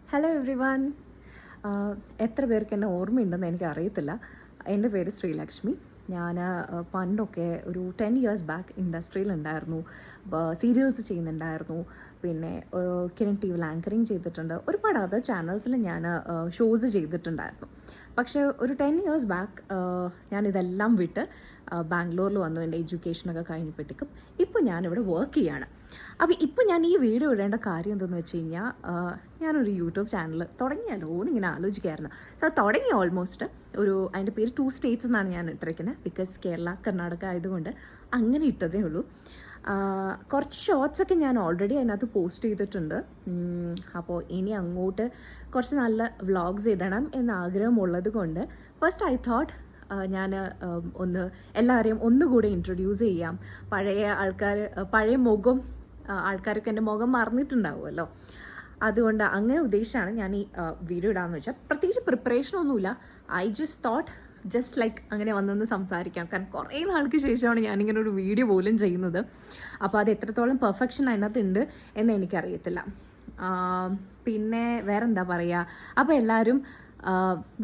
Hello every one. എത്ര പേർക്ക് എന്നെ ഓർമ്മയുണ്ടെന്ന് എനിക്കറിയത്തില്ല. എൻ്റെ പേര് ശ്രീലക്ഷ്മി. ഞാൻ പണ്ടൊക്കെ ഒരു 10 ഇയേഴ്സ് ബാക്ക് ഇൻഡസ്ട്രിയിലുണ്ടായിരുന്നു. സീരിയൽസ് ചെയ്യുന്നുണ്ടായിരുന്നു. പിന്നെ കിരൺ ടി വിയിൽ ആങ്കറിങ് ചെയ്തിട്ടുണ്ട്. ഒരുപാട് അതർ ചാനൽസിൽ ഞാൻ ഷോസ് ചെയ്തിട്ടുണ്ടായിരുന്നു. പക്ഷേ ഒരു 10 ഇയേഴ്സ് ബാക്ക് ഞാനിതെല്ലാം വിട്ട് ബാംഗ്ലൂരിൽ വന്നു. എൻ്റെ എഡ്യൂക്കേഷനൊക്കെ കഴിഞ്ഞപ്പോഴത്തേക്കും ഇപ്പോൾ ഞാനിവിടെ വർക്ക് ചെയ്യാണ്. അപ്പോൾ ഇപ്പോൾ ഞാൻ ഈ വീഡിയോ ഇടേണ്ട കാര്യം എന്തെന്ന് വെച്ച് കഴിഞ്ഞാൽ, ഞാനൊരു യൂട്യൂബ് ചാനൽ തുടങ്ങിയാലോ എന്നിങ്ങനെ ആലോചിക്കുകയായിരുന്നു. സോ തുടങ്ങി ഓൾമോസ്റ്റ് അതിൻ്റെ പേര് 2 സ്റ്റേറ്റ്സ് എന്നാണ് ഞാൻ ഇട്ടിരിക്കുന്നത്. ബിക്കോസ് കേരള കർണാടക ആയതുകൊണ്ട് അങ്ങനെ ഇട്ടതേ ഉള്ളൂ. കുറച്ച് ഷോർട്സൊക്കെ ഞാൻ ഓൾറെഡി അതിനകത്ത് പോസ്റ്റ് ചെയ്തിട്ടുണ്ട്. അപ്പോൾ ഇനി അങ്ങോട്ട് കുറച്ച് നല്ല വ്ളോഗ്സ് ഇടണം എന്ന ആഗ്രഹമുള്ളത് കൊണ്ട് ഫസ്റ്റ് ഐ തോട്ട് ഞാൻ ഒന്ന് എല്ലാവരെയും ഒന്നുകൂടെ ഇൻട്രൊഡ്യൂസ് ചെയ്യാം. പഴയ മുഖം ആൾക്കാരൊക്കെ എൻ്റെ മുഖം മറന്നിട്ടുണ്ടാവുമല്ലോ. അതുകൊണ്ട് അങ്ങനെ ഉദ്ദേശിച്ചാണ് ഞാൻ ഈ വീഡിയോ ഇടാമെന്ന് വെച്ചാൽ. പ്രത്യേകിച്ച് പ്രിപ്പറേഷനൊന്നുമില്ല. I just thought just like അങ്ങനെ വന്നൊന്ന് സംസാരിക്കാം. കാരണം കുറേ നാൾക്ക് ശേഷമാണ് ഞാനിങ്ങനെ ഒരു വീഡിയോ പോലും ചെയ്യുന്നത്. അപ്പോൾ അത് എത്രത്തോളം പെർഫെക്ഷൻ അതിനകത്ത് ഉണ്ട് എന്ന് എനിക്കറിയത്തില്ല. പിന്നെ വേറെ എന്താ പറയുക, അപ്പോൾ എല്ലാവരും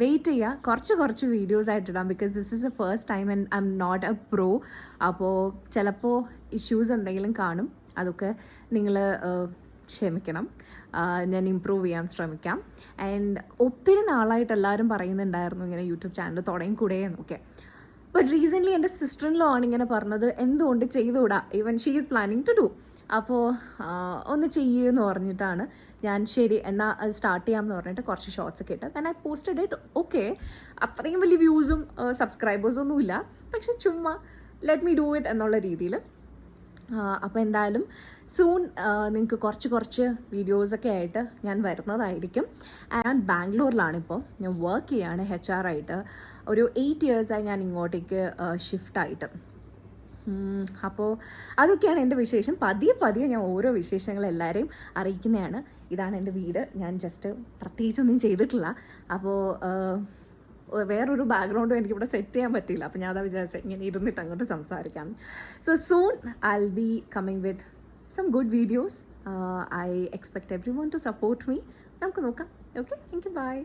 വെയിറ്റ് ചെയ്യുക. കുറച്ച് വീഡിയോസ് ആയിട്ടിടാം. Because this is a first time and I'm not a pro. അപ്പോൾ ചിലപ്പോൾ ഇഷ്യൂസ് എന്തെങ്കിലും കാണും. അതൊക്കെ നിങ്ങൾ ക്ഷമിക്കണം. ഞാൻ ഇമ്പ്രൂവ് ചെയ്യാൻ ശ്രമിക്കാം. ആൻഡ് ഒത്തിരി നാളായിട്ട് എല്ലാവരും പറയുന്നുണ്ടായിരുന്നു ഇങ്ങനെ യൂട്യൂബ് ചാനൽ തുടങ്ങിക്കൂടെ എന്നൊക്കെ. ബട്ട് റീസെൻ്റ്ലി എൻ്റെ സിസ്റ്റർ ഇൻ ലോ ആണ് ഇങ്ങനെ പറഞ്ഞത്, എന്തുകൊണ്ട് ചെയ്തുകൂടാ, even she is planning to do. അപ്പോൾ ഒന്ന് ചെയ്യുമെന്ന് പറഞ്ഞിട്ടാണ് ഞാൻ ശരി എന്നാൽ അത് സ്റ്റാർട്ട് ചെയ്യാമെന്ന് പറഞ്ഞിട്ട് കുറച്ച് ഷോർട്സ് ഒക്കെ ഇട്ട് then I posted it. Okay, അത്രയും വലിയ വ്യൂസും സബ്സ്ക്രൈബേഴ്സൊന്നും ഇല്ല, പക്ഷെ ചുമ്മാ ലെറ്റ് മീ ഡൂ ഇറ്റ് എന്നുള്ള രീതിയിൽ. അപ്പോൾ എന്തായാലും സൂൺ നിങ്ങൾക്ക് കുറച്ച് വീഡിയോസൊക്കെ ആയിട്ട് ഞാൻ വരുന്നതായിരിക്കും. ആൻഡ് ബാംഗ്ലൂരിലാണിപ്പോൾ ഞാൻ വർക്ക് ചെയ്യാണ് HR ആയിട്ട്. ഒരു 8 ഇയേഴ്സായി ഞാൻ ഇങ്ങോട്ടേക്ക് ഷിഫ്റ്റായിട്ട്. അപ്പോൾ അതൊക്കെയാണ് എൻ്റെ വിശേഷം. പതിയെ ഞാൻ ഓരോ വിശേഷങ്ങൾ എല്ലാവരെയും അറിയിക്കുന്നതാണ്. ഇതാണ് എൻ്റെ വീട്. ഞാൻ ജസ്റ്റ് പ്രത്യേകിച്ചൊന്നും ചെയ്തിട്ടില്ല. അപ്പോൾ വേറൊരു ബാക്ക്ഗ്രൗണ്ടും എനിക്കിവിടെ സെറ്റ് ചെയ്യാൻ പറ്റില്ല. അപ്പോൾ ഞാൻ അതാ വിചാരിച്ചത് ഇങ്ങനെ ഇരുന്നിട്ട് അങ്ങോട്ട് സംസാരിക്കാം. So soon I will be coming with some good videos. I expect everyone to support me. നമുക്ക് നോക്കാം. Okay, thank you, by.